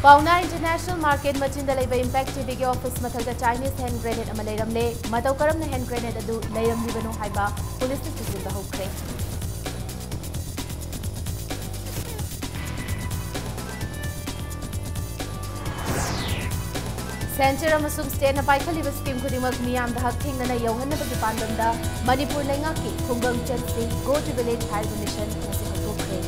Pauna International Market Machinda Leba Impact TV के office मथक Chinese hand grenade अमा लेरमले मतौ करमना hand grenade अदु लेरमलिबनो हाइबा police ने सिजिल होख्रे centre अमसुंग state ना पाइखलिबा scheme खुदिमक मियाम दा हक थिंगना यौहनबगी पांदमदा मणिपुर लेंगाकी खुंगंग चंसी गो टू विलेज हाइब मिशन नसे होख्रे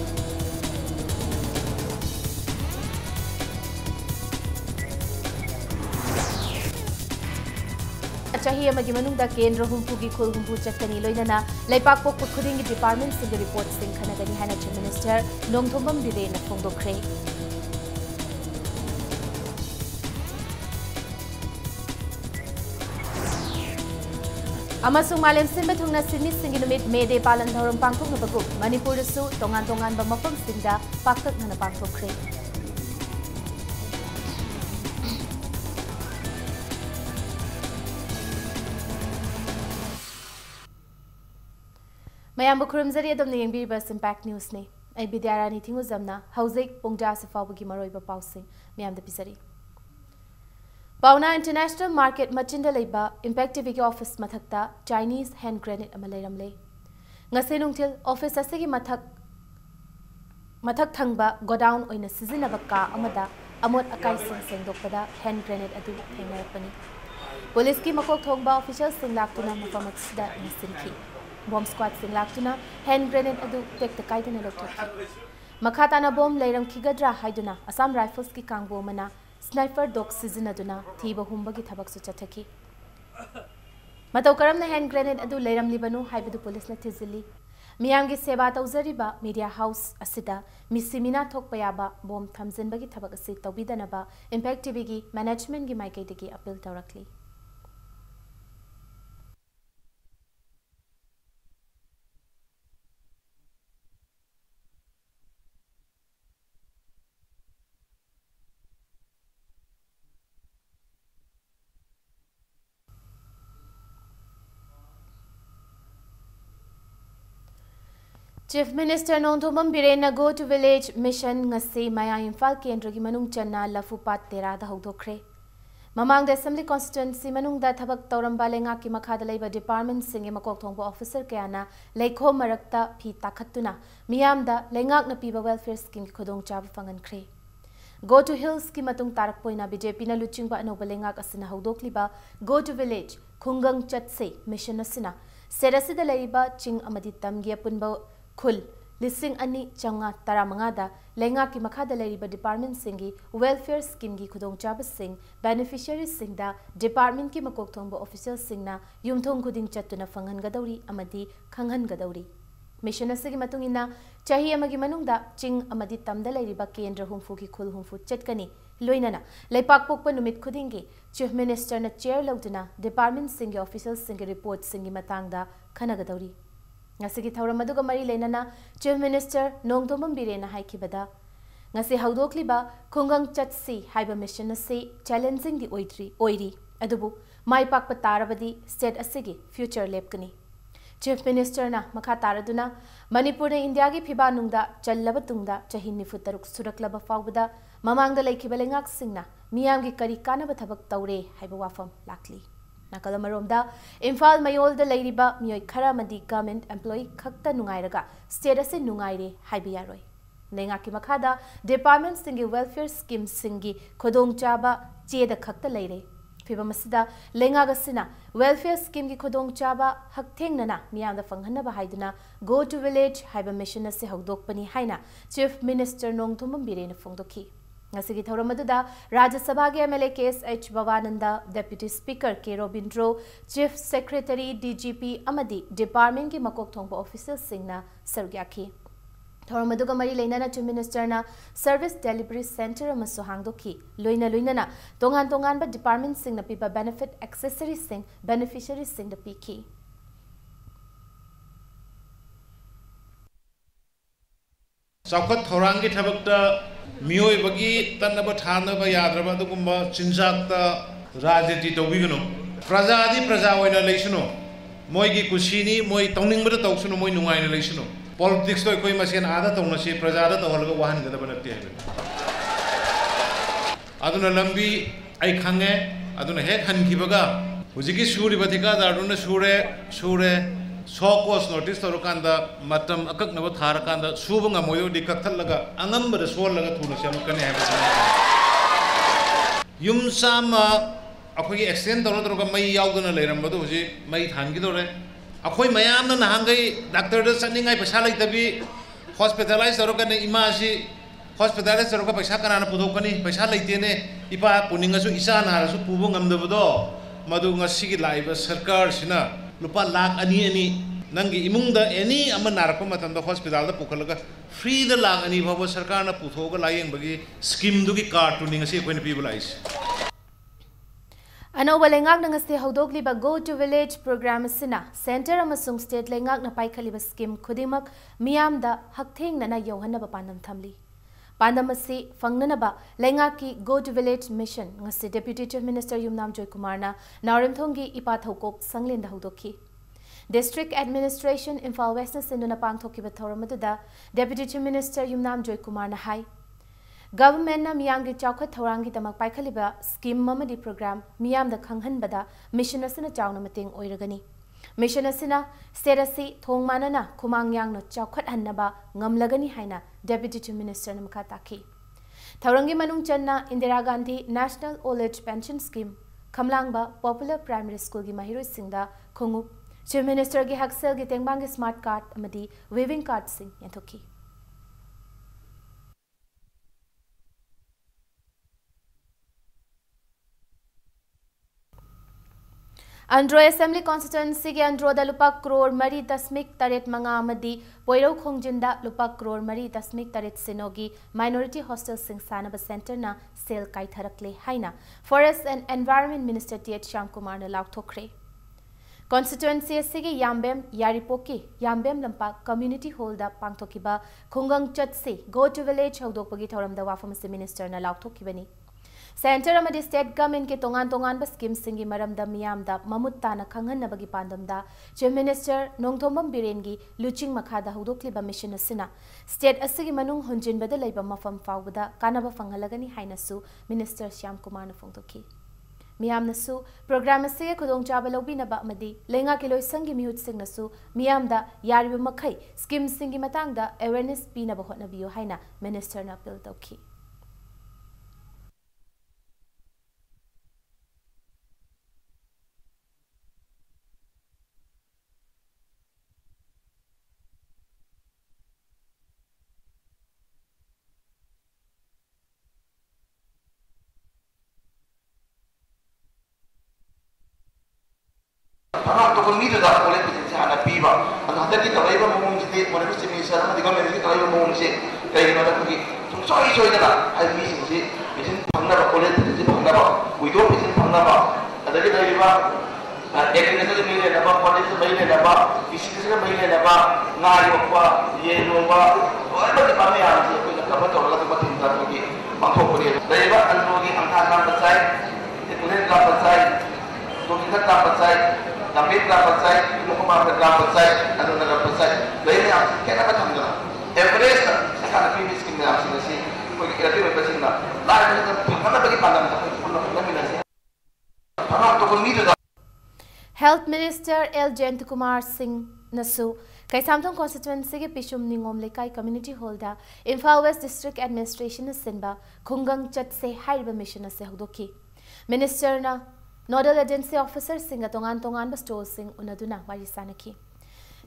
चाही अमगी मनुंगदा केंद्र हुंफुगी खुल हुंफु चक्कनी लोइनना लेपाक पोक खुदिंगी डिपार्टमेंट सिंग रिपोर्ट सिंग खनगनी हाना चीफ मिनिस्टर नोंगथोंबम बिरेना फोंदोख्रे अमसुंग मालेम सिंबा थुंगना सिडनी सिंगी नुमित मेदे पालन धौरम पांगथोंगबगु मणिपुरसु तोंगान तोंगान बा मफम सिंगदा पाकतकना पांगथोख्रे मयाम खुरमजरी अदम येंगबीबा इम्पैक्ट न्यूज ने आई विद्यारानी थिंगुजमना हौजिक पुंगजा सिफावगी मरोइबा पाउसिंग मयाम द पिसरी पाउना इंटरनेशनल मार्केट मचिंदा लेबा इम्पैक्ट टीवी के ऑफिस मथकता चाइनीज हैंड ग्रेनेड अमा लेरमले ngase nungthil office asigi mathak thangba godown oina sizinaba ka amada amot akai sing sengdokpada hand grenade adu thengarapani police ki makok thongba official sing laktuna mafamat da nisinki bomb squad sing laktuna hand grenade adu tek takai dana lokthokki makhatana bomb leiram khigadra haiduna assam rifles ki kangbo mana sniper dog सिजनदुना थीब हुंबगी थबकसु चथकी मतौ करमना hand grenade अदु लेरमलिबनु हाइबदु पुलिस न थिजिली मियांगी सेवा तौजरिबा मीडिया हाउस असिदा मिसिमिना थोकपयाबा बॉम्ब थमजिनबगी थबक असि तौबिदनबा इम्पैक्ट टीवी की मैनेजमेंट की माइकेदगी अपील तौरकली Chief Minister Nongthomam Birena Go to Village Mission ngasi maya Imphal Kendra gi manung channa lafupat tera da hawdokre mamang da Assembly Constituency manung da thabak tawramba lenga ki makhada leiba department singe makok thongba officer kayana leikho marakta phi takhattuna miyam da lengak na piba welfare scheme ki khodong chaba fangan khre Go to Hills ki matung tarak poina BJP na luchingba anoba lengak asina hawdokliba Go to Village khungang chatse mission asina serasida leiba ching amadi tamgi apunba खुल लिसिंग अनि चंगा तरामंगादा लेंगा की मखादा लेरिबा department सिंगी welfare scheme की खुदोंग चाब सिंग beneficiary सिंगदा department की मकोक थोंबो official सिंगना युमथोंग खुदिंग चत्तुना फंगन गदौरी अमदी खंगन गदौरी mission असगी मतुंगिना चाही अमगी मनुंगदा चिंग अमदी तमदा लेरिबा केंद्र हुंफु की खुल हुंफु चटकनी लोइनना लेपाक पोकपा नुमित खुदिंगी चीफ मिनिस्टर ना चेयर लौदुना डिपार्टमेंट सिंगी ऑफिशियल सिंगी रिपोर्ट सिंगी मतंगदा खनगदौरी ngasi thauram aduga mari lenana chief minister Nongthomam Birena haikibada ngasi hawdokliba khungang chatsi haiba mission ase challenging di oiri adubu mai pak patarabadi state asigi future lepkani chief minister na makha taraduna Manipur na India gi phiba nungda challaba tungda chahin nifutaruk suraklaba fawbada mamangda laikhiba lengak singna miyam gi kari kanaba thabak tawre haiba wafam lakli Nakalamaromda, Imphal Mayol the Ladyba, Mioy Karamadi government employee Kakta Nungairaga, status in Nungaire, Hibiyaroi. Nengaki Makada, Department Singi Welfare Scheme Singi, Kodong Chaba, Jie the Kakta Lady. Fibamasida, Lengagasina, Welfare Scheme ki Kodong Chaba, Hakteng Nana, Miam the Fanghana Bahiduna, Go to Village, Hiba Mission as Hawdok Pani Haina, Chief Minister Nongthomam Birena Fongdoki. ngasi thauram aduda Rajya Sabha ge MLA KSH Bhavananda Deputy Speaker K Robindro Chief Secretary DGP Amadi Department ki makok thongba officers singna sargyakhi thauram aduga mari leinana Chief Minister na Service Delivery Center amasu hangdoki loina tongan ba department singna pipa benefit accessory sing beneficiary sing the piki Saukhat thorangi thabakta मियोय बगी तन्नब थानब याद्रब दुगुम्बा चिंजाकता राजनीति तौबिगनो प्रजादि प्रजा ओइना लेसनो मोयगी कुशीनी मोय तौनिंगबद तौसनो मोय नुंगाइना लेसनो politics तो कोई मसेन आदा तौनसी प्रजादा तौहलग वाहन गदब नते है aduna lambi ai khange aduna hek hankibaga hujiki suri bathika daruna sure so course notice to kanda matam akak na thara kanda subanga moyo di kakthalaga angamba de sol laga thuna sem kane ha yum sama akhoi extend to ga mai yauduna leirambadu huji mai thangi dore akhoi mayam na hangai doctor da saningai paisa laitabi hospitalize to ga ima si hospitalize to ga paisa kana pudokani paisa laitene ipa puninga su isa na su pubo ngamdabdo madu ngasi gi laiba sarkar sina lupa lakh ani nangi imungda any ama narapa matamda hospital da pukalaga free da lakh ani bhabo sarkar na puthoga layeng bagi scheme du gi card tu ninga se koina pibulais Anoba lengak na ngasti haudogli ba go to village program sina center amasung state lengak na paikali ba scheme khudimak miyam da haktheng na yohanna ba pandam thamli pandam asi fangnana ba lengak ki go to village mission ngasti deputy chief minister Yumnam Joy Kumar na Narimthongi ipa thokok sanglen da haudokhi district administration Imphal West na sinduna pangthoki ba thoramadu da deputy chief minister Yumnam Joy Kumar na hai government na miyam gi chawkhat thorangi tamak paikhaliba scheme mamadi program miyam da khanghan bada mission asina chawna mating oiragani mission asina serasi thongmanana khumangyang no chawkhat hannaba ngamlagani haina deputy chief minister namkha takhi thorangi manung channa Indira Gandhi National Old Age Pension Scheme khamlangba popular primary school gi mahiroi singda khongup chief minister gi haksel gi tengbang gi smart card amadi weaving card sing yanthoki Andro Assembly Constituency के Andro दा lupa crore mari dasmik taret manga amadi poiro khongjinda lupa crore mari dasmik taret sinogi minority hostel singsana ba center na sale kai tharakle haina Forest and Environment Minister T.H. Shyam Kumar na lauthokre Constituency asigi Yambem Yaripoki Yambem lampa community hall da pangthokiba khungang chatse go to village haudokpagi thoram da wafam se minister na lauthokibani Center amadi state government ke tongan ba scheme singi maramda miyam da mamutta na khanghan bagi pandam da chief minister Nongthombam Birengi luching makhada hudokli ba mission asina state asigi manung honjin bada leiba mafam fawbada kanaba fangalagani hainasu minister Shyam Kumar na phongtokhi miyam nasu program asige khudong chaba lobi na ba amadi lenga kiloi sangi mihut sing nasu miyam da yariba makhai scheme singi matang da awareness pina ba hotna biyo haina minister na appeal tokhi Anak tukun itu dah boleh bisa anak piba. Anak tadi kalau ibu ngomong jadi, mana mesti misal, nanti kalau mesti kalau ibu ngomong sih, kayak gimana pergi, soy dah, hay misi sih, misi pangna apa boleh jadi pangna apa, uido misi pangna apa, ada kita ibu, ekor itu milih apa, polis itu milih apa, isi itu milih apa, ngai apa, ye apa, apa tu kami yang sih, apa tu orang tu pasti kita pergi, mampu pergi. Dari ibu anu lagi angkat percaya, kemudian percaya, tu kita percaya. Tapi dapat saya, mau kemana dapat saya, ada dapat saya. Lainnya yang kita macam mana? Everest, sekarang ini miskin dalam sini sih. Pergi kita pergi macam mana? Lain kita mana bagi pandang tapi pun nak minasnya. Karena tukun itu dah. Health Minister L. Jayantkumar Singh nasu Kaisamthong constituency ke Pishum Ningom Lekai Community Hall da Imphal West District Administration sinba khungang chat se haiba mission se hudokhi. Minister na Nodal Agency Officer Singa tongan ba store sing unaduna wari sanaki.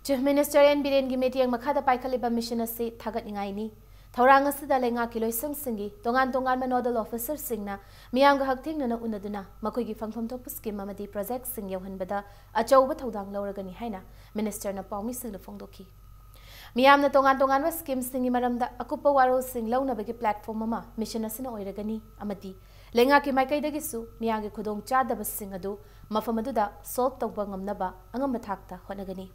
Chief Minister N. Biren gi metiang makhada paikaliba mission ase thagat ingai ni. Thorang asida lenga kiloi singi tongan ma nodal officer singna miyang ga hakthing na unaduna makoi gi phangthom thok scheme amadi project sing yauhan bada achauba thodang lawragani haina minister na pawmi sing la phongdokhi. Miyam na tongan ba scheme singi maramda akupa waro sing launa bagi platform ama mission asina oiragani amadi lenga ki maikai dagi su miyang gi khudong chadaba sing adu mafam aduda solve tawba ngamnaba angam thakta honagani.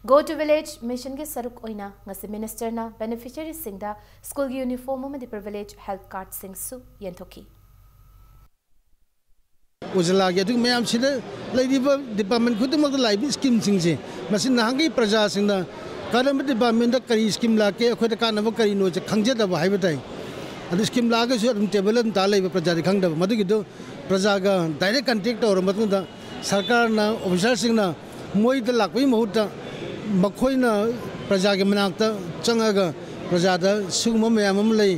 Go to village mission ke saruk oina ngasi minister na beneficiary singda school uniform amadi privilege health card sing su yenthoki. Ujala ge tu mayam sida laiba department khudum da live scheme sing se masin nahangi praja singda kalam department da kari scheme la ke akhoi da kanaba kari no je khangje da bai batai अदु scheme लागे सु table अदुम ता लेबा प्रजा दि खंगदब मदुगिदो प्रजा गा direct contact तौर मतुंदा सरकार ना ऑफिसर सिंह ना मोई द लाकपई महुता मखोइना प्रजा के मनाक्ता चंगागा प्रजा दा सुगम मयाम अम लई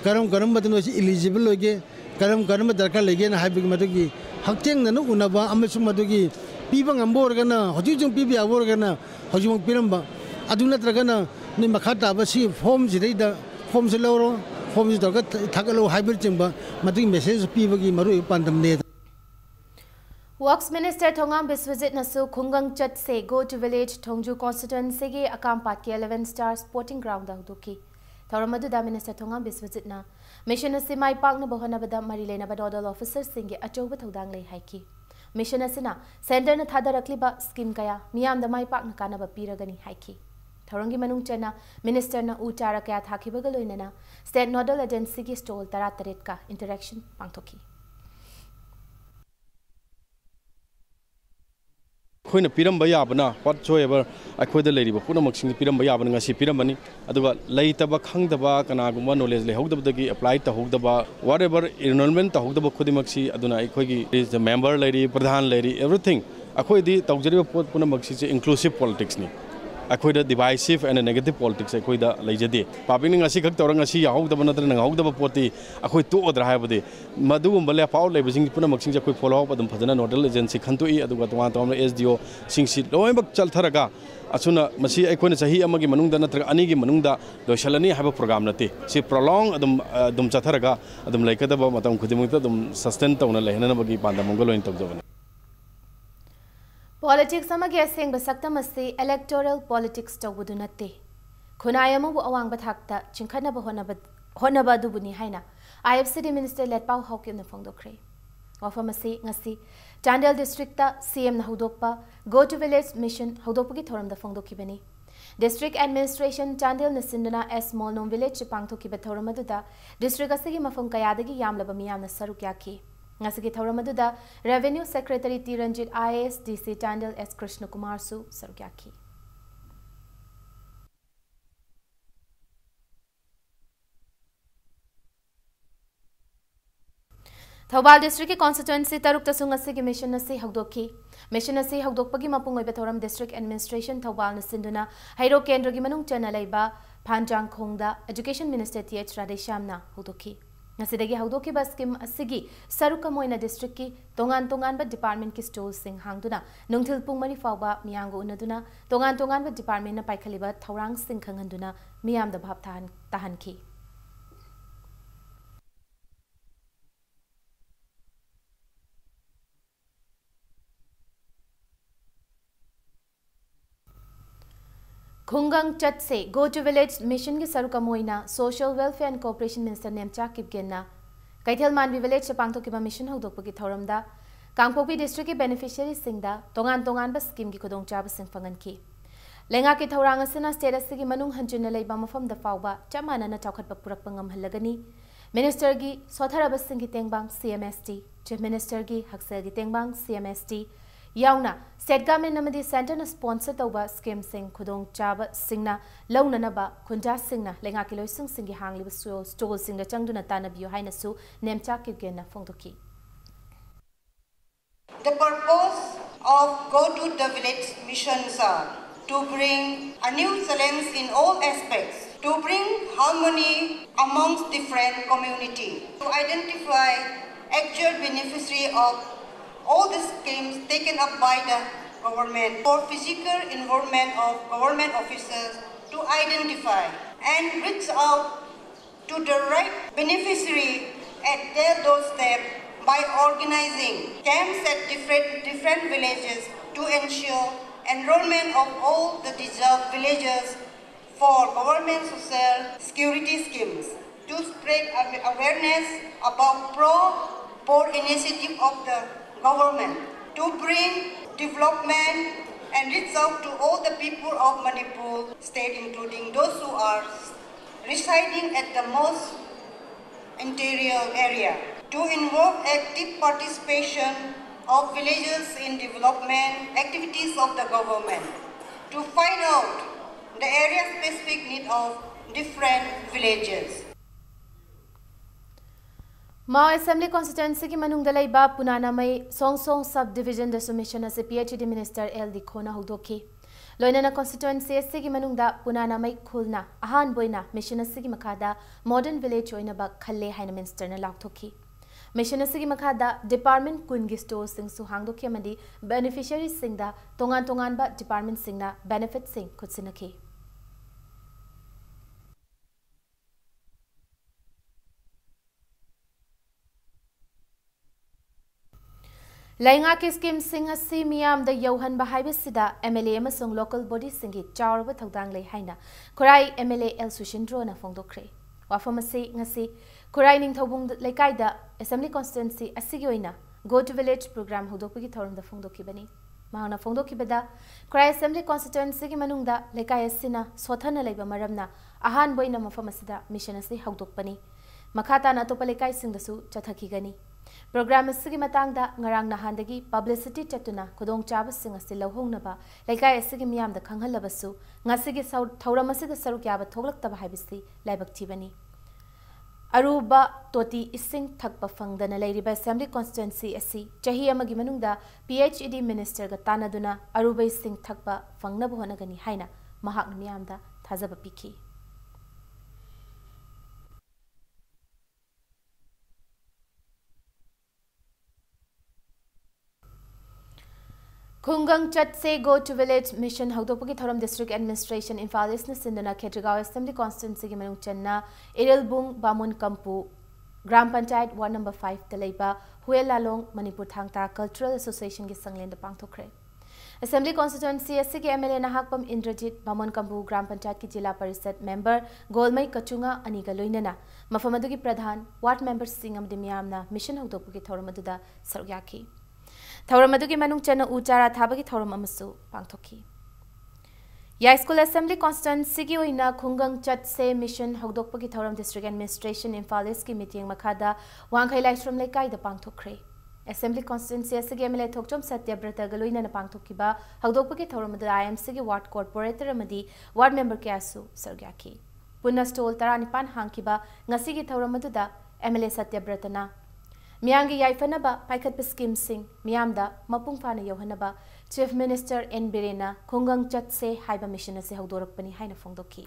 करम करम बदनो इलिजिबल होगे करम करम दरकार लेगे ना हाइबिग मदुगी हक्तेंग न उनबा अमसु मदुगी पीबा ngambor hojung jung pibi abor gana hojung piramba aduna tragana ni makhata basi form jireida form se loro form ji dorga thakalo hybrid chimba madu message pibagi maru pandam ne Works Minister Thongam Biswajit Nasu Khungang Chat se go to village Thongju constituency ge Akampat ke 11 Star Sporting Ground da duki Tauramadu da Minister Thongam Biswajit na mission se mai pak na bahana bada mari lena ba nodal officer singe achoba thodang lei haiki mission asina center na thada rakli ba scheme kaya miyam da mai pak na kana ba piragani haiki Thaurangi manung chana minister na u chara kaya thaki ba galoina na state nodal agency ki stall tara taret ka interaction pangthoki Khoi piram baya bana whatsoever akhoi da leiri ba puna maksing piram baya bana ngasi piram bani aduga leita ba khang da ba kana gumba knowledge le hogda dagi apply ta hogda ba whatever enrollment ta hogda ba khodi maksi aduna akhoi gi is the member leiri pradhan leiri everything akhoi di tawjari ba pot puna maksi che inclusive politics ni akhoi da divisive and negative politics akhoi da leijade public ni ngasi khak tawrang ngasi hogda ba natra hogda ba poti akhoi to odra ha bade madu gum bale paul le bising puna maksing che akhoi follow up adum phadana nodal agency khantu i aduga twa twa SDO singsi loibak chal tharaga asuna masi akhoi sahi amagi manungda natra ani gi manungda loisalani haba program nate si prolong adum chatharaga adum laikada ba matam khudimukta adum sustain tawna lehna bagi panda mongol oin tabjabani Politics amagi aseng basaktam ase electoral politics tawbudu natte khunayama bu awang bathakta chingkhana ba honaba dubuni haina IFCD minister letpau hawkim na phongdokre ofam ase ngasi Chandel district ta CM na hudokpa go to village mission hudokpagi thoram da phongdokibani district administration Chandel na sindana S Molnom village pangthokiba thoram aduda district asegi mafam kayadagi yamlaba miyamna saruk yakhi Ngasigi Tauramadu Revenue Secretary T. Ranjit IAS DC Chandel S. Krishna Kumar Su Sarukyaki. Thobal District Constituency Taruk Tasung Asigi Mission Nasi Hagdoki. Mission Nasi Hagdokpagi Mapung Betoram District Administration Thobal Nasinduna Hairo Kendragi Manung Chanalaiba Panjang Khongda Education Minister T.H. Radeshamna Hagdoki. Nasidagi haudoki ba scheme asigi saruka moina district ki tongan ba department ki stores sing hangduna nungthil pung mari fawba miyango unaduna tongan ba department na paikhaliba thaurang sing khanganduna miyam da bhab tahan ki Khungang Chat se go to village mission ki saruka moina social welfare and cooperation minister Nemcha Kipgenna Kaithel Manvi village pangto ki mission hawdokpagi thoramda Kangpopi district ki beneficiary singda tongan ba scheme ki khodong chaba sing fangan ki Lenga ki thorang asina state asigi manung hanjuna leiba mafam da fawba chamana na chawkhat pa purak pangam halagani minister gi sothara ba sing ki tengbang CMST chief minister gi haksel gi tengbang CMST Yauna, state government namadi center na sponsor tauba scheme sing khudong chaba singna launa naba khunja singna lenga kiloi singi hangli ba stole singna changduna tana biyo haina su nemcha kipgenna phongdoki The purpose of Go to the Village missions are to bring a new challenge in all aspects, to bring harmony amongst different communities, to identify actual beneficiary of all the schemes taken up by the government, for physical involvement of government officers to identify and reach out to the right beneficiary at their doorstep by organizing camps at different villages to ensure enrollment of all the deserved villagers for government social security schemes, to spread awareness about pro-poor initiative of the government, to bring development and reach out to all the people of Manipur state, including those who are residing at the most interior area, to involve active participation of villagers in development activities of the government, to find out the area-specific need of different villages. Mao Assembly constituency ki manung dalai ba punana mai song sub division da submission as PhD minister LD Khona hudokhi loinana constituency as ki manung da punana mai khulna ahan boina mission as ki makada modern village oina ba khalle haina minister na lakthoki mission as ki makada department kun gi store sing su hangdokhi amadi beneficiaries sing da tongan ba department sing na benefit sing khutsinakhi Lainga ki scheme sing asi miyam da yohan bahaibe sida MLA amasung local body singi chawrba thawdang lei haina Kurai MLA El Sushindro na phongdokre wafam asi ngasi Kurai ning thobung leikai da assembly constituency asigi oina go to village program hodokpi thorum da phongdokibani mahana phongdokibada Kurai assembly constituency ki manungda leikai asina sothana leiba maramna ahan boina mafam asida mission asi hodokpani makhata na to palekai singdasu chathakigani Program asigi matangda ngarang nahandagi publicity chatuna khodong chabasing asi lohongnaba laikai asigi miyam da khanghallabasu ngasigi thauram asida saruk yaba thoglaktaba haibisi laibak thibani aruba toti ising thakpa fangdana leiriba assembly constituency asi chahi amagi manungda PhD minister ga tanaduna aruba ising thakpa fangnabu honagani haina mahak miyamda thajaba pikhi Khungang chat se go to village mission Haudopaki Thoram district administration Imphal East na Sinduna Khetragaon assembly constituency ki manung channa Irilbung Bamun Kampu Gram Panchayat Ward number 5 Talaiba Huelalong Manipur Thangta Cultural Association ki sanglen da pangthokre Assembly constituency asi ki MLA Nahakpam Indrajit Bamun Kampu Gram Panchayat ki Jila Parishad member Golmai Kachunga Aniga Loinana Mafamadu ki Pradhan Ward member Singam Dimyamna mission Haudopaki Thoram aduda sarugyaki Thoram adugi manung chana uchara thabagi thoram amasu pangthoki Ya school assembly constituency ki oina khungang chat se mission hogdokpagi thoram district administration Imphal East ki meeting makhada wangkhai laisrom lekai da pangthokre assembly constituency asigi MLA thokchom satyabrata galoina na pangthokiba hogdokpagi thoram da IMC ki ward corporator amadi ward member ke asu sargyaki punna stol taranipan hangkiba ngasi ki thoram aduda MLA satyabrata na Miyangi yaifanaba paikatpa scheme sing miyamda mapung fana yohanaba Chief Minister N Birena khungang chat se haiba mission ase haudorakpani haina phongdokhi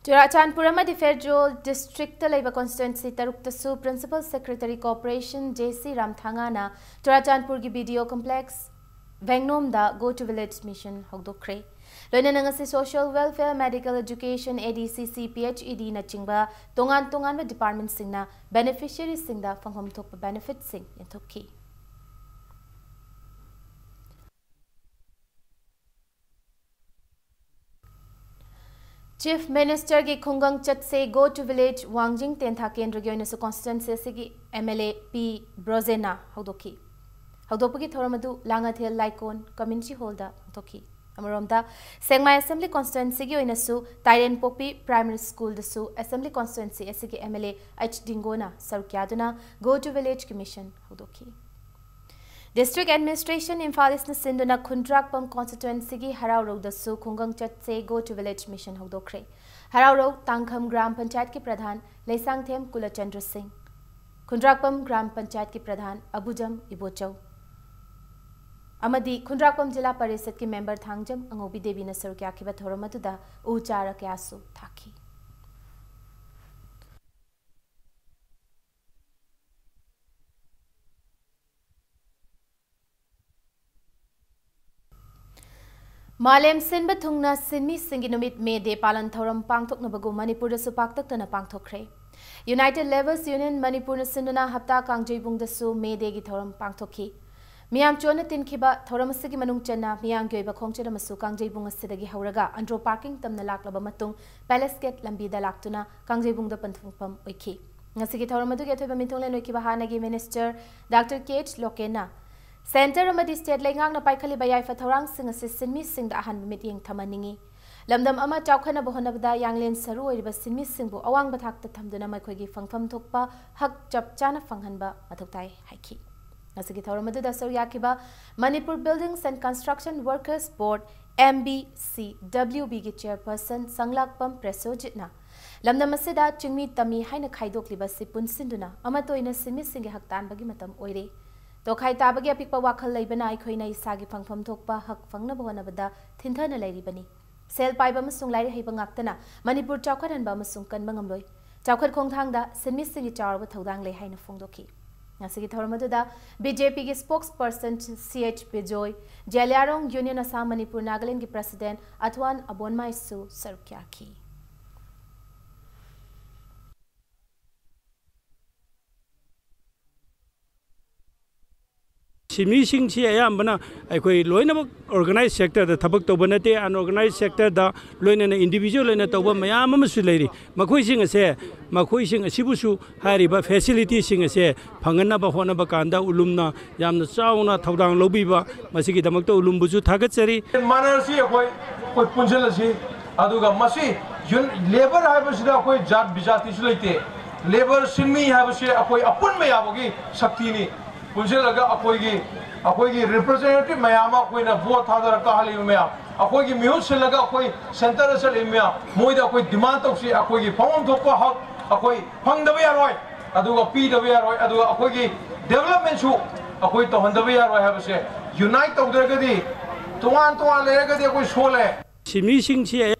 Churachandpur amadi Federal District laiba constituency taruktasu Principal Secretary Corporation JC Ramthanga na Churachandpur gi BDO complex Vengnom da go to village mission hogdokre loina nangasi social welfare medical education ADCC PhD na chingba tongan ba department singna beneficiaries singda fanghom thokpa benefit sing inthokki Chief Minister ki khungang chat se go to village Wangjing Tentha Kendra gi oina su constituency gi MLA P Brozena hogdokki Haudopagi Thoramadu Langathil Laikon Community Hall da Toki Amaromda Sengmai Assembly Constituency gi oinasu Tairen Popi Primary School dasu Assembly Constituency asigi MLA H Dingona Sarukyaduna Go to Village Commission Haudoki District Administration Imphal East na Sinduna Khundrakpam Constituency gi Harau Road dasu Khungang Chat se Go to Village Mission Haudokre Harau Road Tangkham Gram Panchayat ki Pradhan Leisangthem Kulachandra Singh Khundrakpam Gram Panchayat ki Pradhan Abujam Ibochau Amadi Khundrakpam Jila Parishad ki member Thangjam Angobi Devi na sarukya kiba thoram aduda uchara kyasu thaki Malem Sinba Thungna Sinmi Singi Numit Me De Palan Thoram Pangthok Nabagu Manipur da Supak Tana Pangthokre United Labours Union Manipur na Sinduna Hapta Kangjebung da Su Me De gi Thoram Pangthokki Miyam chona tinkiba thoramasigi manung channa miyam gyoiba khongchera masu kangjebung asidagi hauraga andro parking tamna laklaba matung palace gate lambi da laktuna kangjebung da panthungpam oikhi ngasigi thoramadu ge thoiba mitonglen oikiba hanagi minister Dr. Kate Lokena center amadi state lengang na paikhali bayai fa thorang sing assistant mi sing da ahan meeting thamaningi lamdam ama chawkhana bohonabda yanglen saru oiriba sinmi singbu awang bathak ta thamduna mai khoigi fangfam thokpa hak chap chana fanghanba mathoktai haiki Asigi Thoramadu Sir Yakiba, Manipur Buildings and Construction Workers Board MBCWB ki chairperson Sanglakpam Presojitna. Lamnamasida Chingmi Tami Haina Kaidok Libasi Punsinduna, Amatoina Simising Haktan Bagimatam Oire. Tokai Tabagi Pipa Wakal Labana Ikoina Isagi Pangpam Tokpa Hak Fangna Bonabada, Tintana Laribani. Sel Piba Masung Lai Habangaktana, Manipur Chaukat and Bamasunkan Bangamloy. Chaukat Kongtangda, Simising Char with Hodang Le Haina Fondoki. Nasigi Thoramaduda, BJP ki spokesperson CH Bijoy, Jaliarong Union Assam Manipur Nagaland ki President Atwan Abonmaisu Sarkyaki. Simising si ayambana aikoi loinabak organized sector da thabak to banate unorganized sector da loinana individual loina toba mayam amasu leiri makhoi sing ase asibusu hariba facility sing ase phangana ba hona ba kanda ulumna yamna chauna thodang lobiba masigi damak to ulumbuju thagachari manasi akoi koi punjal asi aduga masi labor habasida akoi jat bijati su leite labor sinmi habase akoi apun me yabogi shakti ni punjalaga akoigi representative mayama akoina vote thadara kahali maya akoigi mihut silaga akoi center asal imya moida akoi demand toksi akoigi phangom thokpa hak akoi phangdaba yaroi aduga pidaba yaroi aduga akoigi development su akoi tohandaba yaroi habase unite tawdragadi tuan leragadi akoi sole simi sing si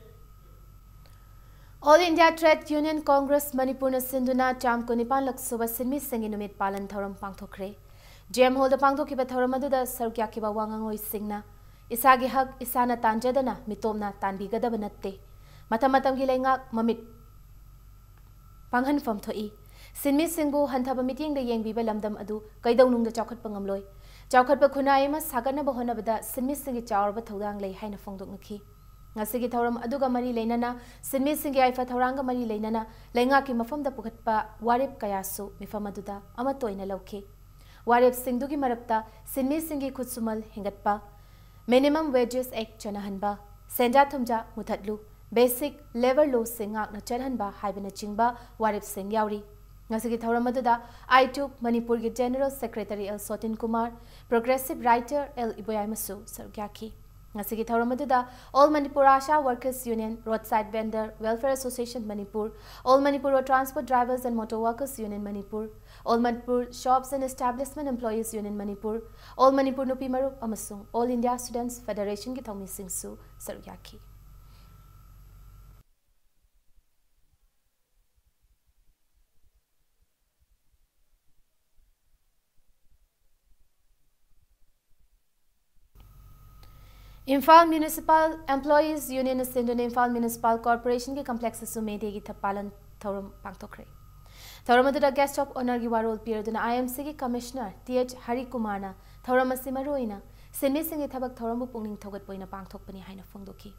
All India Trade Union Congress Manipur na Sinduna Cham Kunipan Laksuba Sinmi Singi Numit Palan Thoram Pangthokre. JM Holda Pangthokiba Thoramadu Sarkyakiba Wangangoi Singna. Isagi Hak Isana Tanjadana Mitomna Tanbigada Banate. Matamatam Gilengak Mamit Panghan from Toi. Sinmi Singbu Hantaba meeting the Yang Biba Lamdam Adu, Kaidonung the Chokat Pangamloy. Chokat Bakunaima Sagana Bahonabada, Sinmi Singi Char Bathodang lay Haina Fongdoknaki. Ngasigi Thoram Aduga Mari Lenana, Sinmi Singi Ifa Thoranga Mari Lenana, Lengaki Mafam the Pukatpa, Warip Kayasu, Mifamaduda, Amatoina Loke. Warip Singdugi Marapta, Sinmi Singi Kutsumal Hingatpa, Minimum Wages Act Chanahanba, Senja Tumja Mutatlu, Basic Level Low Singak Nachanba, Hibana Chingba, Warip Sing Yauri. Ngasigi Thoramaduda, I took Manipur General Secretary L. Sotin Kumar, Progressive Writer L. Iboyamasu, Sargyaki. Ngasigi Thoramaduda, All Manipur Asha Workers Union, Roadside Vendor, Welfare Association Manipur, All Manipur Road Transport Drivers and Motor Workers Union Manipur, All Manipur Shops and Establishment Employees Union Manipur, All Manipur Nupi Marup Amasung, All India Students Federation ki Thomi Singsu, Sargyaki. Imphal Municipal Employees Union Sindun Imphal Municipal Corporation ki complex sumedi gi thapalan thorum pangtokre. Thoramadu guest of honor gi warol piraduna IMC ki commissioner TH Hari Kumarna thoramasi maroina sinmi singi thabak thoramu pungning thogat poina pangthokpani haina phongdoki.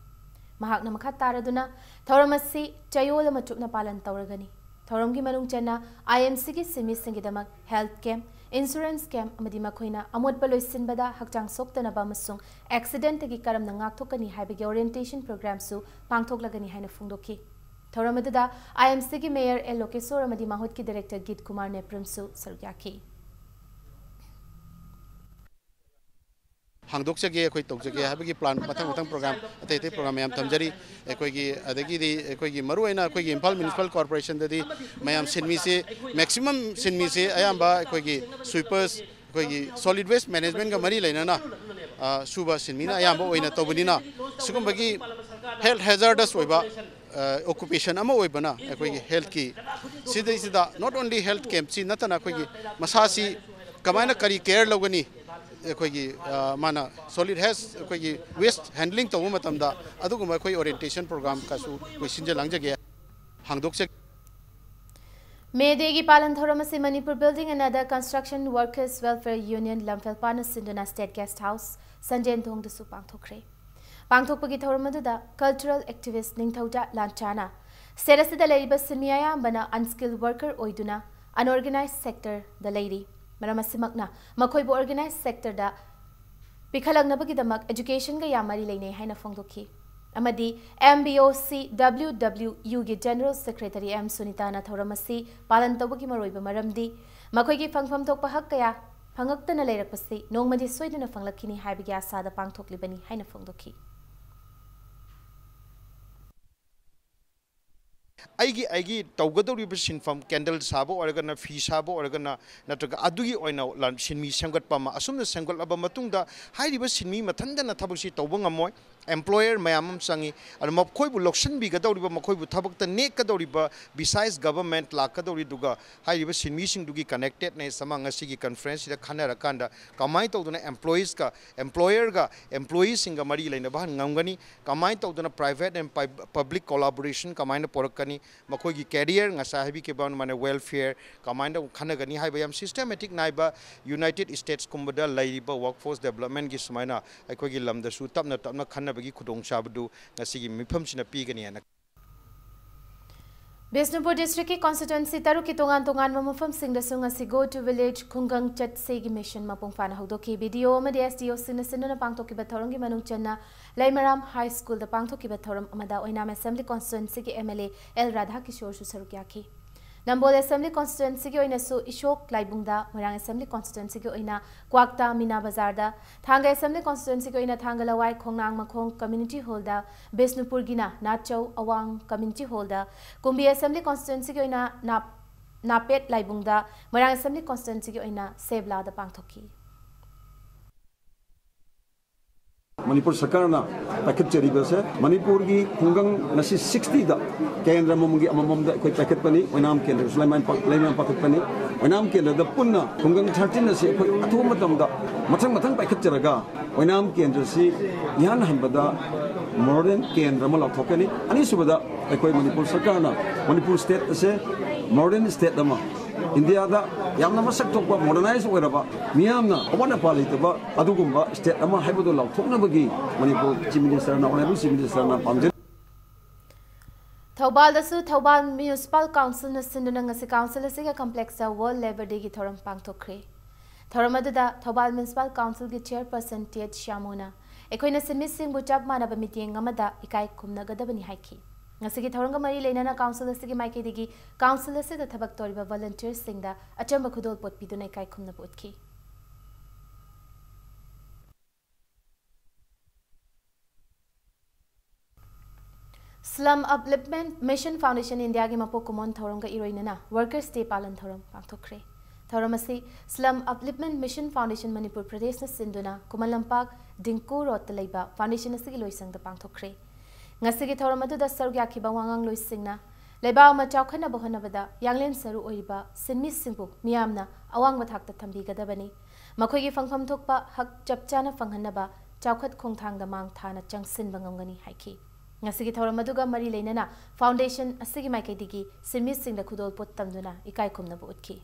Mahakna makha taraduna thoramasi chayol machupna palan tawragani. Thoram gi manung chana IMC ki sinmi singi damak health camp Insurance camp amadi makoina amod paloisin bada hakjang soktana ba masung accident gi karam na ngakthokani haibagi orientation program su pangthoklagani haina phungdoki. Thoramadada IMC gi mayor L. Lokesor amadi mahut ki director Git Kumar Nepram su sargyaki. Hangdokjage khoi tokjage habagi plan mathang program atei program yam tamjari ekoigi adagi di ekoigi maruaina ekoigi Imphal Municipal Corporation dadi mayam sinmi se maximum sinmi se ayamba ekoigi sweepers ekoigi solid waste management ga mari lainana suba sinmi na ayamba oina tobunina sugumbagi health hazardous oiba occupation ama oibana ekoigi health ki sida not only health camp si natana ekoigi masasi kamaina kari care logani mana solid has waste handling to matamda aduguma orientation program kasu sinja langjage hangdokse Medegi Palan Thoramasi Manipur Building and Other Construction Workers Welfare Union Lamfelpana Sinduna State Guest House Sanjen Thong Dusu Pangthokre. Pangthokpagi Thoramadu cultural activist Ningthauja Lanchana Serasida Ladiba Sinmiaya Bana unskilled worker Oiduna unorganized sector the lady. Maramasimakna Makoibo organized sector da Pikalagnaba기 damak education ga yamari lene haina phongdoki. Amadi MBOC WWU gi General Secretary M Sunitana Thoramasi palan tawagi maroiba maramdi makoi gi phangpham thokpa hak kaya ꯐꯪꯉꯛꯇꯅ ꯂꯩꯔꯛꯄꯁꯤ ꯅꯣꯡꯃꯗꯤ ꯁꯣꯏꯗꯅ ꯐꯪꯂꯛꯈꯤꯅꯤ ꯍꯥꯏꯕꯒꯤ ꯑꯁꯥꯗ ꯄꯥꯡꯊꯣꯛꯂꯤꯕꯅꯤ ꯍꯥꯏꯅ ꯐꯣꯡꯗꯣꯛꯈꯤ ꯑꯩꯒꯤ ꯇꯧꯒꯗꯧꯔꯤꯕ ꯁꯤꯟꯐꯝ candle ꯁꯥꯕ ꯑꯣꯏꯔꯒꯅ ꯐꯤ ꯁꯥꯕ ꯑꯣꯏꯔꯒꯅ ꯅꯠꯇ꯭ꯔꯒ ꯑꯗꯨꯒꯤ ꯑꯣꯏꯅ ꯁꯤꯟꯃꯤ ꯁꯦꯝꯒꯠꯄ ꯑꯃ ꯑꯁꯨꯝꯅ ꯁꯦꯝꯒꯠꯂꯕ ꯃꯇꯨꯡꯗ ꯍꯥꯏꯔꯤꯕ ꯁꯤꯟꯃꯤ ꯃꯊꯟꯇꯅ ꯊꯕꯛꯁꯤ ꯇꯧꯕ ꯉꯝꯃꯣꯏ employer mayam changi adu makhoi bu loction bi gadawri ba makhoi bu thabak ta nek kadawri ba besides government la kadawri duga hai ba sinmi sing dugi connected ne samang asi gi conference da khana rakanda kamai tawduna employees ka employer ga employees singa mari laina ba ngamgani kamai tawduna private and public collaboration kamai na porakani makhoi gi career ngasa habi ke ban mane welfare kamai na khana gani hai ba yam systematic nai ba United States kumbada lai ba workforce development gi sumaina akhoi gi lamda su tapna khana Bisnupur district ki constituency taru ki tongan mafam sing da sunga si go to village khungang chat segi mission mapung fana haudoki video ma SDO sina sina pangtok ki bathorangi manung channa Laimaram High School da pangtok ki bathoram amada oinam assembly constituency ki MLA L Radha Kishore su sarukya ki Nambol Assembly Constituency ki oina su Ishok Laibungda, Morang Assembly Constituency ki oina Kwakta Mina Bazarda, Thanga Assembly Constituency ki oina Thanga Lawai Khongnang Makhong Community Hall da, Bisnupur Gina Nachau Awang Community Hall da, Kumbi Assembly Constituency ki oina Napet Laibungda, Morang Assembly Constituency ki oina Sebla da Pangthoki. Manipur Sakarna packet cheribase Manipur gi kungang nasi 60 da kendra momungi amamam da koi packet pani onam kendra Sulaiman packet pani onam kendra da punna kungang 13 nasi koi athum matam da mathang packet cheraga onam kendra si yan hanbada modern kendra ma lathokani ani subada koi Manipur Sakarna Manipur state ase modern state dama India da yamna masak thokpa modernize oiraba miyamna awana palitaba adugumba state ama haibadu lathokna bagi Manipur chief minister na honorable chief minister na pamje Thobal dasu Thobal Municipal Council na sinduna ngasi council asiga complex sa World Labor Day gi thoram pangthokre thoramadu da Thobal Municipal Council gi chairperson T.H. Shamona ekoina sinmi sing bu chap mana ba meeting amada ikai khumna gadabani haiki Ngasigi Thoranga Mari Lenana Council Sigi Maiki Digi, Council the Tabak Toriba volunteers sing the Achamba Kudol Pot Piduna Kai Kumna Butki. Slum Upliftment Mission Foundation India Gimapo Kumon Thoranga Iroinana, Workers Day Palan Thoram Pangtokre. Thoramasi, Slum Upliftment Mission Foundation Manipur Pradesh Sinduna, Kumalampak, Dinku Rotalaiba, Foundation Sigi Loisang the Pangtokre. Ngasigi thoramadu da sarugya ki bawangang loisingna leba ma chawkhana bohanabada yanglen saru oiba sinmi singbu miyamna awang bathakta thambi gadabani makhoi gi fangpham thokpa hak chapchana fanghanaba chawkhat khongthang da mang thana changsin bangangani haiki ngasigi thoramadu ga mari leinana foundation asigi maikai digi sinmi singda khudol pot tamduna ikai khumna bu utki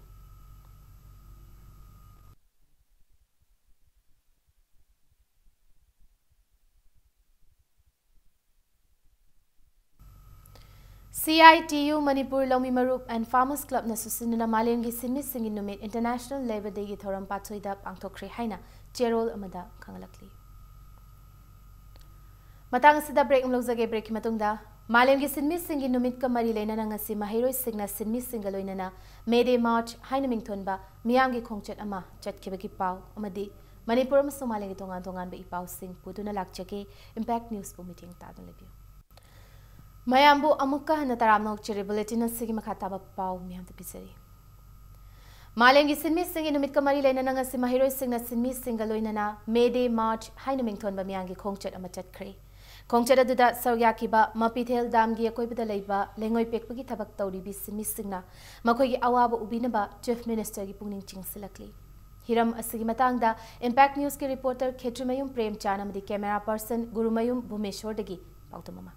CITU Manipur Lomi Marup and Farmers Club na susinuna malemgi sinmi singin numit International Labor Day gi thoram pathoida pangthokre haina cherol amada khangalakli matang sida break umlojage break matungda malemgi sinmi singin numit ka mari lena ngasi mahiroi signa sinmi singaloinana May Day March haina mingthonba miyamgi khongchet ama chatkibagi paw amadi Manipur ma Somalia gi tongan ba ipaw sing puduna lakchake Impact News bu meeting tadun lebi Mayambu amukka hana taramnok chiri bulletin asigi makhataba paw miyam ta pisari Malengi sinmi singi numit kamari lena nanga si mahiroi singna sinmi singaloinana May Day March haina mingthon ba miyangi khongchet ama chatkre khongchet aduda sawyaki ba mapithel damgi akoibada leiba lengoi pekpagi thabak tawri bi sinmi singna makhoi gi awaba ubina ba chief minister gi pungning chingsilakli Hiram asigi matangda Impact News ki reporter Khetrimayum Prem Chanamdi camera person Gurumayum Bhumeshwar dagi pautamama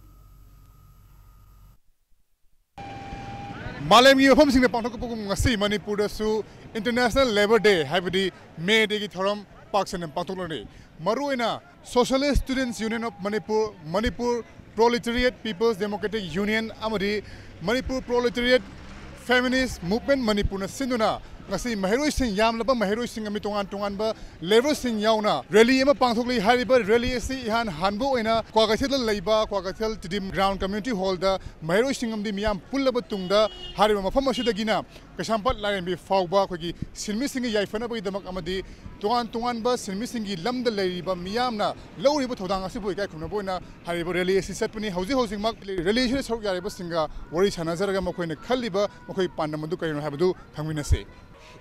Malam ini apa sih pangtok pukung ngasi Manipur su International Labor Day habidi May Day ki thoram paksan pangtok lori. Maruina Socialist Students Union of Manipur, Manipur Proletariat People's Democratic Union amadi Manipur Proletariat Feminist Movement Manipur na sinduna ngasi maheroi sing yam laba maheroi sing ami tongan ba level sing yauna rally ema pangthokli hariba rally si han hanbo oina kwagathel leiba kwagathel tidim ground community hall da maheroi sing amdi miyam pullaba tungda hariba mafam asidagina kasampat lain bi fawba khogi silmi sing yaifana ba damak amadi tongan ba silmi sing gi lamda leiba miyamna lawriba thodang asibu kai khumna boina hariba rally si setpani hausi mak rally si saruk yariba singa wari sanazaraga makoina khalliba makoi pandamadu kaino habadu thangminase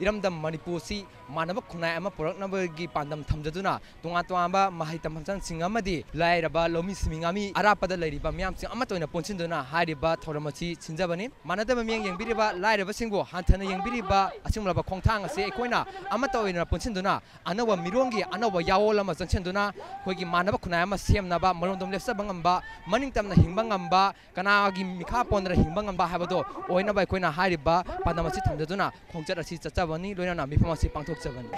इरमदम Manipur से मानव खुनाई अमा पुरकनबगी पांदम थमजदुना तोंगा तोंगाबा माहि तमहमसन सिंग अमदी लाइरबा loamy सिमिंगामी अरापद लैरिबा ma'am सिंग अमा तोइना पोंसिनदुना हारिबा थौरमची सिनजबनी मानदम मियंग यंगबिरिबा लाइरबा सिंगो हांथना यंगबिरिबा असिंगलबा खोंथांग असे एकोइना अमा तोइना पोंसिनदुना अनव मिरोंगी अनव यावोल अमा जंगसेनदुना खोगी मानव खुनाई अमा सेमनबा मरोंदम लेफसबा ngamba maning tamna hingba ngamba kanagi mikha pondra hingba ngamba habado oinaba एकोइना हारिबा पांदमची थमजदुना खोंचर असि चचा बनी लोइना नामी फमासी पांथोक चबनी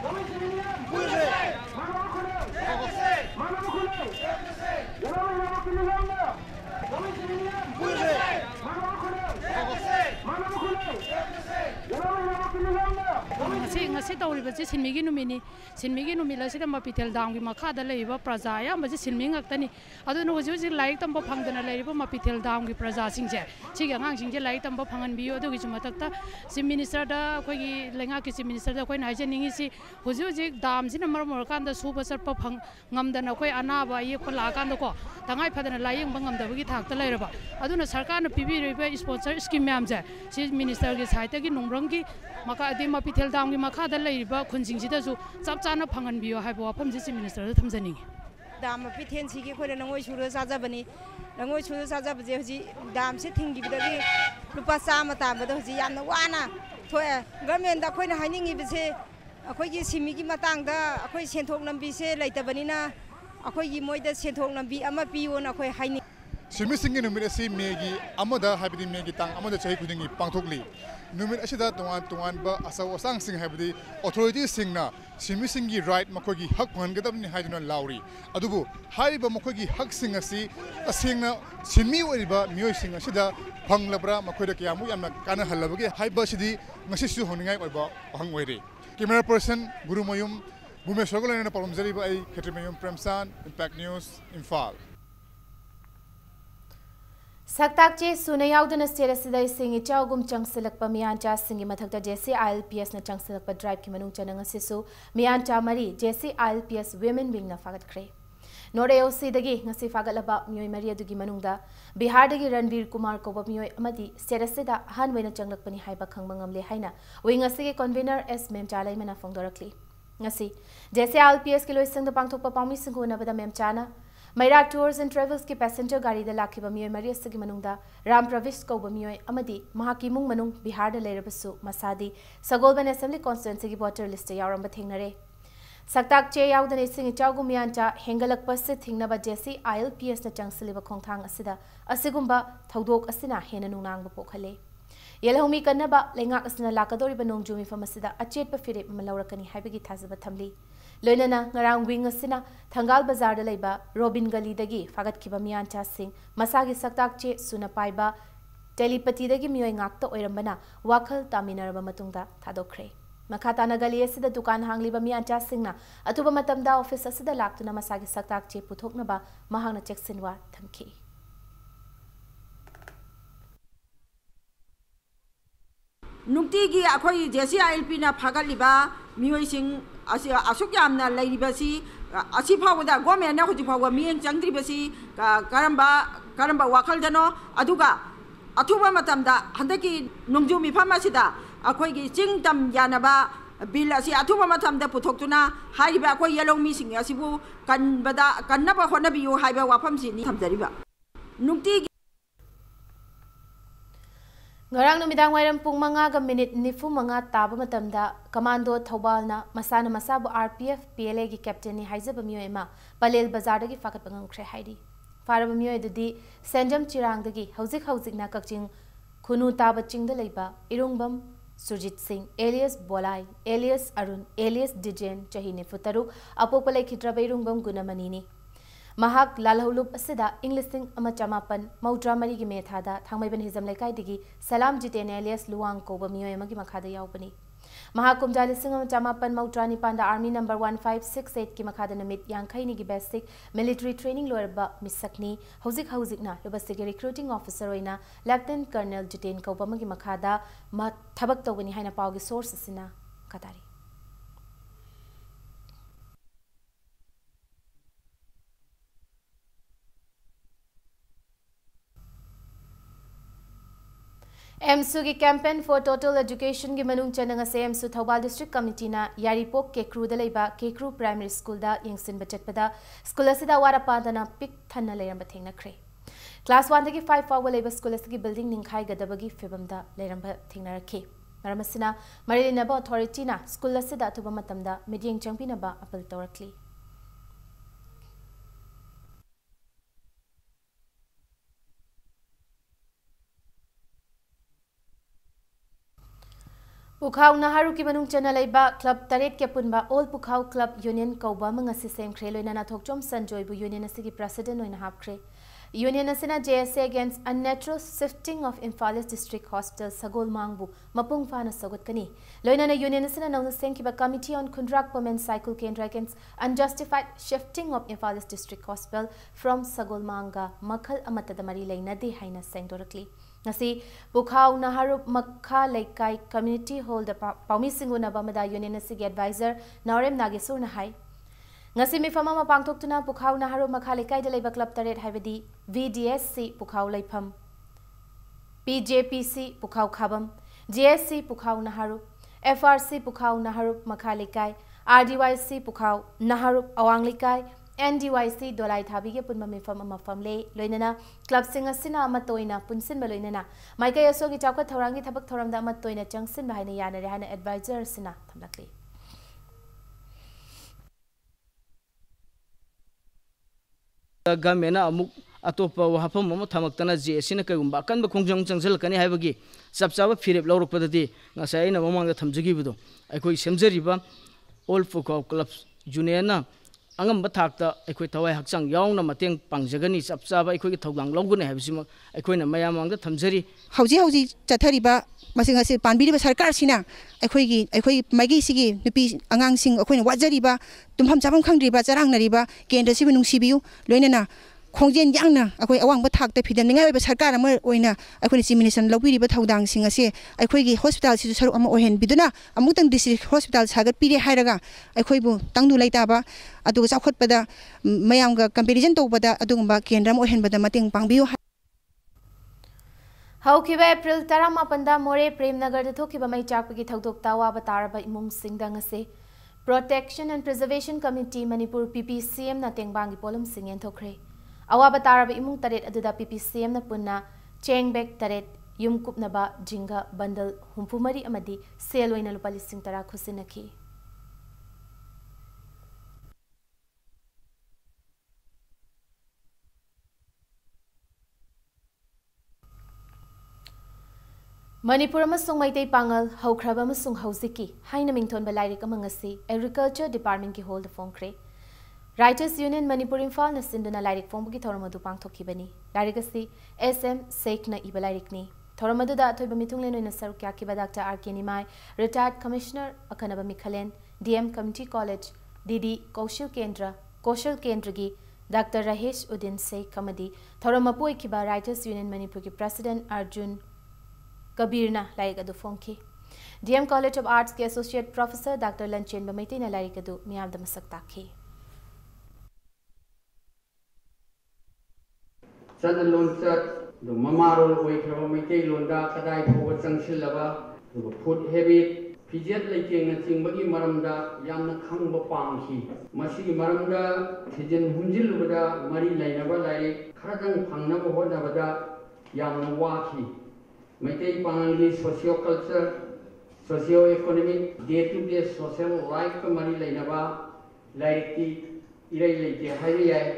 ngasi tawribasi sinmigi numila sida mapitel dam gi makhada leiba praja ya maji sinmi ngaktani aduna hoji laik tamba phangdana leiba mapitel dam gi praja singje chigi angang singje laik tamba phangan biyo adugi jumatakta sim minister da khogi lenga ki sim minister da khoi naije ningi si hoji dam sina marmor kan da suba sarpa phang ngamdana khoi anaba ye khola kan da ko tangai phadana layeng bangam da bagi thakta leiraba aduna sarkar na pibi riba sponsor scheme ma'am je si minister gi site gi nongrang gi maka adi mapitel dam gi makha da leiba khunjing ji da su chap chana phangan biyo haibo wafam ji minister da thamjani dam mapitel si gi khoi nangoi suru saja bani nangoi suru saja bje hoji dam se thingi bidagi lupa sama ta bada hoji yamna wana thoe government da khoi na haningi bse akhoi gi simi gi matang da akhoi senthok lambi se laita bani na akhoi gi moi da senthok lambi ama piyo na akhoi haini simi singi numit asi megi amada habidi megi tang amada chahi kudingi pangthokli numit asida tongan ba asaw asang sing habidi authority singna simi singi right makogi hak phangadabni haiduna lauri adubu hariba makogi hak sing asi asingna simi oriba mioi sing asida phanglabra makoida kyamu yamna kana halabagi haiba sidi ngasi su honingai oiba hang oire camera person guru mayum bumeshogolena palomjari ba ai khetrimayum premsan impact news imphal Saktakche sunayaudana serasida singi chawgum changsilakpa miyancha singi mathakta JC ILPS na changsilakpa drive ki manung chananga sisu miyancha mari JC ILPS women wing na fagat kre Nore OC dagi ngasi fagalaba miyoi mari adugi manungda Bihar dagi Ranveer Kumar koba miyoi amadi serasida hanwaina changlakpani haiba khangba ngamle haina wing asige convener S memchalai mana phongdorakli ngasi JC ILPS ki loisang da pangthokpa pawmi singona bada memchana Maira Tours and Travels ki passenger gari da lakhiba miyoi mari asigi manungda Ram Pravish koba miyoi amadi mahaki mung manung Bihar da leirabasu masadi Sagolban Assembly Constituency ki voter list yauramba thingnare Saktak che yaudane singi chawgu miyancha hengalakpa se thingnaba JC ILPS na changsiliba khongthang asida asigumba thaudok asina hena nungnangba pokhale Yelhomi kannaba lengak asina lakadoriba nongjumi famasida achetpa firip malaurakani haibigi thazaba thamli Loinana ngarang wing asina Thangal Bazar da leiba Robin Gali dagi fagat kiba miyancha sing masagi saktak che suna paiba telepathy dagi miyoi ngakta oirambana wakhal taminaraba matungda thadokre Makhatana gali asida dukan hangliba miyancha singna atuba matamda office asida laktuna masagi saktak che puthoknaba mahangna cheksinwa thamki Nungtigi akhoi JC ILP na phagaliba miyoi sing asuk yamna lairibasi asi phawda government na hoji phawga miyeng changdribasi karamba wakhal dano aduga athuba matamda handaki nongju mi phamasida akhoi gi chingtam yanaba bill asi athuba matamda puthoktuna haiba akhoi yelong mi sing asibu kanbada kannaba honabiyu haiba wafamsi ni thamjariba nungti Ngarang numidang wairam pung manga ga minute nifu manga taba matamda commando thaubalna masana masabu RPF PLA gi captain ni haizaba miyo ema palel bazar gi fakat bangang khre haidi faraba miyo dudi senjam chirang dagi hauzik na kakching khunu taba chingda leiba irungbam Surjit Singh alias Bolai alias Arun alias Dijen chahi nifu taru apopalai khitraba irungbam gunamanini Mahak lalhulup asida Englising amachamapan maudra mari gi methada thangmaiban hizam laikai digi salam jiten alias luang ko ba miyo emagi makhada yaupani Mahakumja lising chamapan mautrani panda Army number 1568 ki makhada namit yangkhaini gi basic military training loerba misakni hojikna lobasigi recruiting officer oina Lieutenant Colonel Jitain Kaupamagi makhada ma thabak tawani haina pawgi source sina katari MSU की campaign for total education की मनुंग चनंग से MSU Thoubal district committee ना यारीपोक के crew दलेबा के crew primary school दा यंगसिन बचत पदा school असिदा वारापा दना पिक थन्ना लेरंब थेंगना क्रे class 1 दगी 5 फाव लेबा school असिगी building निंखाई गदबगी फिबम दा लेरंब थेंगना रखे मरमसिना मरिलिनबा authority ना school असिदा अथुबा मतमदा मिडियंग चंगपिनबा अपील तौरकली Pukhau Naharu ki manung chana leiba club taret ke punba all Pukhau club union kauba mangasi sem kre loina na thokchom sanjoy bu union asigi president oina hap kre union asina JSA against unnatural shifting of Imphal district hospital sagol mangbu mapung fana sagot kani loina na union asina nauna sem ki ba committee on Kundrak Women Cycle Kendra against unjustified shifting of Imphal district hospital from sagol manga makhal amata damari leina de haina sengdorakli Nasi Pukhau Naharu Makha Laikai Community Hall the Paumi Singuna Bamada Union Asigi Advisor Narem Nagesur Nahai Nasi Mifama Pangtoktuna Pukhau Naharu Makha Laikai de Labor Club Taret Havidi VDSC Pukhau Laipam PJPC Pukhau Khabam JSC Pukhau Naharu FRC Pukhau Naharu Makha Laikai RDYC Pukhau Naharu Awang Laikai NDYC Dolai Thabi ke punma mifam ama famle loinana club singa sina ama toina punsin ba loinana maikai asogi chawka thorangi thabak thoramda ama toina changsin ba haina yana rehana advisor sina thamlakli gamena amuk atopa wahapam ama thamaktana je sina kagumba kanba khongjang changjal kani haibagi sapchaba firep lawrok padati ngasai na mamangda thamjagi budo aikoi semjariba all Pukhau club union angam bathakta aikoi thawai hakchang yaungna mateng pangjagani chapchaba aikoi thoglang lawgune habsima aikoi na mayamangda thamjari hauji chathariba masing ase panbiriba sarkar sina aikoi magi sigi nupi angang sing aikoi na wajariba tumham chapam khangriba charangnariba kendra sibu nungsibiu loinana khongjen yangna aikoi awang bathakta phidam ningai oiba sarkar amar oina aikoi ni chimination lawbiriba thodang sing ase aikoi gi hospital sisu saru ama ohen biduna amutang district hospital sagat pire hairaga aikoi bu tangdu laitaba adu chawkhatpada mayamga comparison tobada adugumba kendram ohen bada mateng pangbiu Haukiba April Taramapanda More Premnagar the Tokiba Mai Chakpagi Thokdok Tawa Bataraba Imung Singdangase Protection and Preservation Committee Manipur PPCM Nateng Bangi Polum Sing and Tokre Awaba Taraba Imung Taret Aduda PPCM na Punna Chengbek Taret Yum Kupnaba Jinga Bundle Humpumari Amadi Seloina Lupali Sing Tara Kusinaki Manipur amasung Maitai Pangal Haukraba amasung Hauziki Haina Mington Balairik amangasi Agriculture Department ki hold phongkre Writers Union Manipur Imphal na sinduna lairik phongbugi thoramadu pangthokibani lairikasi SM Sheikh na ibalairik ni thoramadu da thoiba mitunglen oina saru kya ki Dr. RK Nimai retired commissioner akanaba Mikhalen DM Community College DD Kaushal Kendra gi Dr. Rahesh Uddin Sheikh amadi thoramapu ikiba Writers Union Manipur ki President Arjun Kabirna Laigadu Fonki. DM College of Arts ke Associate Professor Dr. Lanchen Bamaiti na Laigadu Miyam Damasaktaki. San Lunsat, the Mamaro Waker Miki Lunda, Kadai Power Sanction Lava, the food habit, Pijet Laking and Timbagi Maramda, Yana Kangba Panghi, Masi Maramda, Tijan Hunjilubada, Mari Lainaba Lai, Karadang Pangnaba Hodavada, Yana Waki. Maitai Pangali socio-culture, socio-economic, day-to-day social life ka mari lainaba, laiti irai laiti haiyai.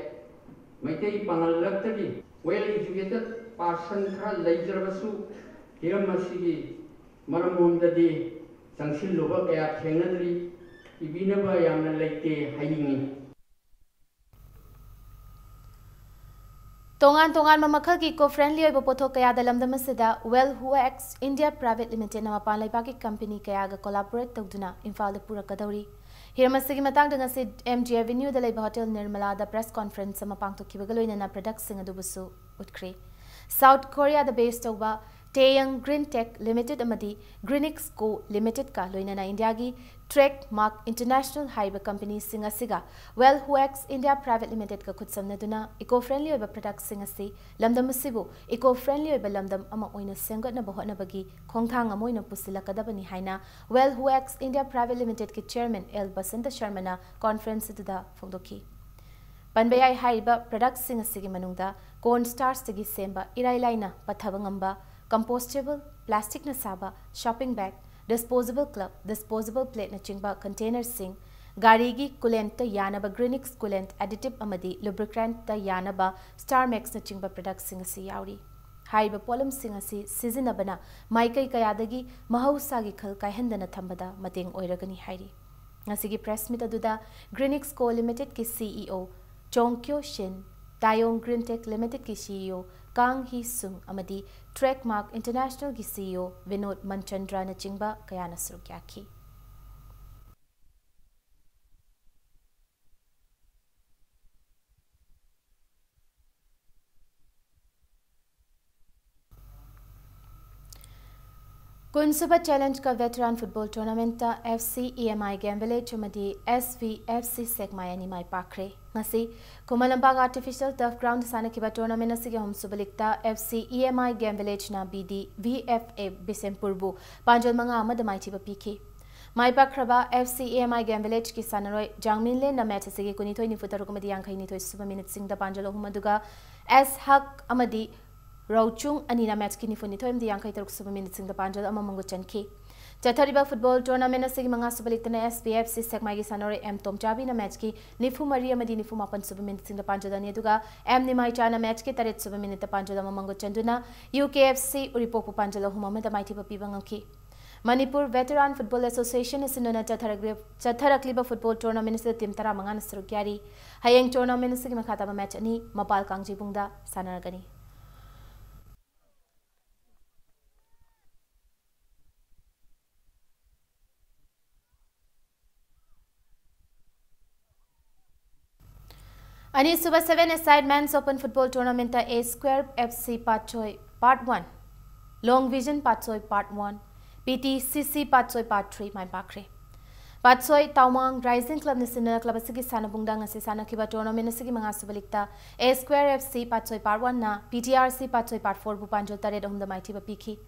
Maitai Pangalagtagi, well-educated person kara laijarabasu, hiram masigi, maramundadi, sangsil loba kaya thengadri, ibinaba yamna laiti hayingi. Tongan mamakal ki eco-friendly oiba pothok kaya da lamdam asida Well Huax India Private Limited na mapan laibaki company kaya ga collaborate tawduna Imphal da purakadawri. Hiramasi gi matang da ngasi MG Avenue da laiba Hotel Nirmala da press conference sama pangtokkibaga loinana products singa dubusu utkre. South Korea da based over Taeyang Green Tech Limited amadi Greenix Co Limited ka loinana India gi Trek Mark International Highway Company singa siga Well Huax India Private Limited ka khutsamna duna eco-friendly oiba products singa si lamdam asibu eco-friendly oiba lamdam ama oina semgat na bahotna bagi khongthang amoina pusilakadabani haina Well Huax India Private Limited ki chairman L Basanta Sharma na conference da phongdoki Panbayai haiba products singa sigi manungda corn starch tagi semba irailaina pathabangamba compostable plastic na saba shopping bag disposable club disposable plate na chingba container sing gari gi coolant ta yanaba Greenix coolant additive amadi lubricant ta yanaba Star Max na chingba products sing asi yauri haiba polam sing asi sizinabana maikai kayadagi mahausa gi khal kaihandana thambada mateng oiragani hairi ngasigi press meet aduda Greenix Co Limited ki CEO Chongkyo Shin Taeyong Green Tech Limited ki CEO Kang Hee Sung amadi Trek Mark International ki CEO Vinod Manchandra na chingba kayana surukyaki. Kunsuba Challenge ka veteran football tournament ta FC EMI Game Village amadi SVFC Segmayani mai pakre. Ngasi Kumalambag Artificial Turf Ground sana kiba tournament asige hom subalikta FC EMI Game Village na BD VFA Bisempurbu panjol manga amada mai chiba PK. Mai pakraba FC EMI Game Village ki sanaroi Jangminle na match asige kunithoi ni futa rukumadi yankai ni thoi suba minute sing da panjol humaduga S Hak amadi Rauchung anina match kini funi thoim di yankai taruk suba minute sing da panjol amamangu chanki. Chathariba football tournament asigi manga subalitna SPFC Segmai gi sanore M Tomchabi na match ki nifu mari amadi nifu mapan suba minute sing da panjol ani aduga M Nimai Chana match ki taret suba minute da panjol amamangu chanduna UKFC Uripopu panjol humama da maiti papi bangaki. Manipur Veteran Football Association is in a Chatharakliba football tournament is the team Tara Mangan Surukyari. Hayang tournament is Makataba match ani Mapal Kangji Bunda Sanaragani. Ani Suba 7-a-side men's open football tournament A Square FC Patchoi Part 1 Long Vision Patchoi Part 1 PTCC Patchoi Part 3 my bakre Patchoi Tawang Rising Club National Club Asigi Sanabungdang Asisana Kiba tournament Asigi Manga Subalikta A Square FC Patchoi Part 1 na PTRC Patchoi Part 4 Bupanjol Tared Hum the Mighty Piki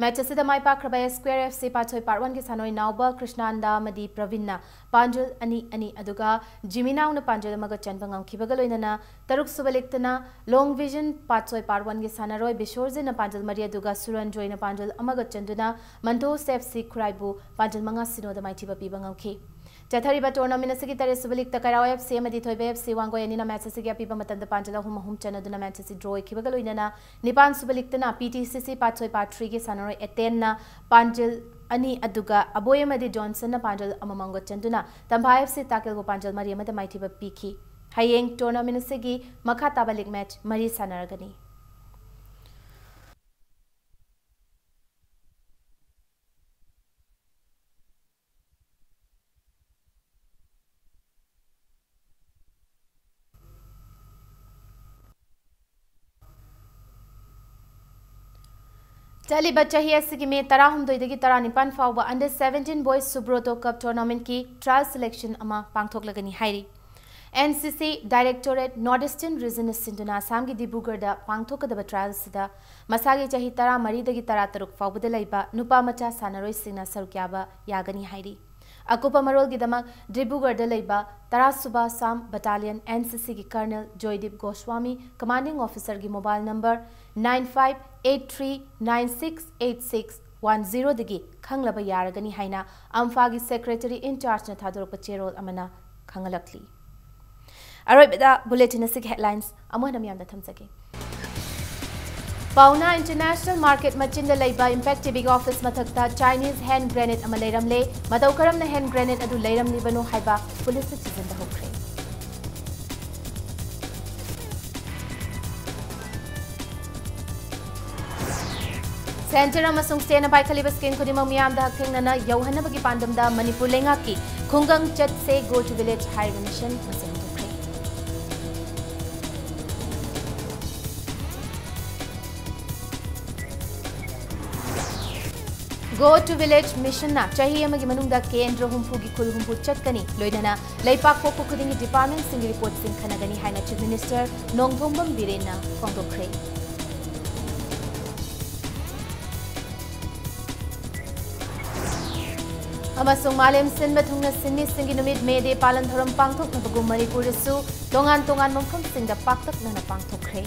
Match asida mai pakra by Square FC Patchoi Part 1 ki sanoi Nauba Krishnanda Madi Pravinna Panjul ani aduga Jimina una Panjul amaga chanbangam kibagaloinana Taruk Subaliktana Long Vision Patchoi Part 1 ki sanaroi Bishorze na Panjul Maria Duga Suran Joy na Panjul amaga chanduna Mantos FC Kraibu Panjul manga sino da mighty papi bangam ki Chathariba tournament asigi tare Subalikta Karao FC Madi Thoibe FC Wango yanina match asigi apiba matanda Panjala hum chanaduna match asi draw kibagaloinana Nipan Subaliktana PTCC Patchoi Part 3 ki sanaroi Etenna Panjil ani aduga Aboyamadi Johnson na Panjal amamango chanduna Tamba FC Takil go Panjal Mariamada Mighty Piki Hayeng tournament sigi Makata Balik match Mari Sanaragani Tali bacha hi asigi me tarahum doidagi taranipan fawba under 17 boys Subroto Cup tournament ki trial selection ama pangthok lagani hairi NCC Directorate Northeastern Region Sinduna Assam gi Dibrugarh da pangthok da trial sida masagi chahi tara mari dagi tara taruk fawba da laiba nupa macha sanaroi singna sarukyaba yagani hairi Akupa Marol Gidamak Dibrugarh da laiba Tara Suba Sam Battalion NCC gi Colonel Joydeep Goswami Commanding Officer gi mobile number 9583968610 dagi khanglaba yaragani haina Amfa gi Secretary in charge na thadorpa cherol amana khangalakli Aroibeda bulletin asig headlines amohna miyamda thamsake Pauna International Market Machinda Laiba Impact TV Office Mathakta Chinese hand grenade ama leiramle Madaukaram na hand grenade adu leiramli banu haiba police citizen da hokre Center amasung state na paikaliba skin kudimang miyamda hakthengna yauhanabagi pandamda Manipur lengaki khungang chat se go to village highway mission masing tukre. Go to village mission na chahi amagi manungda kendra humpu gi khul humpu chatkani loinana leipak pokku khudingi department sing report sing khanagani haina chief minister Nongthombam Birena phongdokre. Amasung malem sin mathungna sinmi singi numit mede palan thoram pangthok nabagum Manipur su tongan mongkham singda paktak nana pangthokre.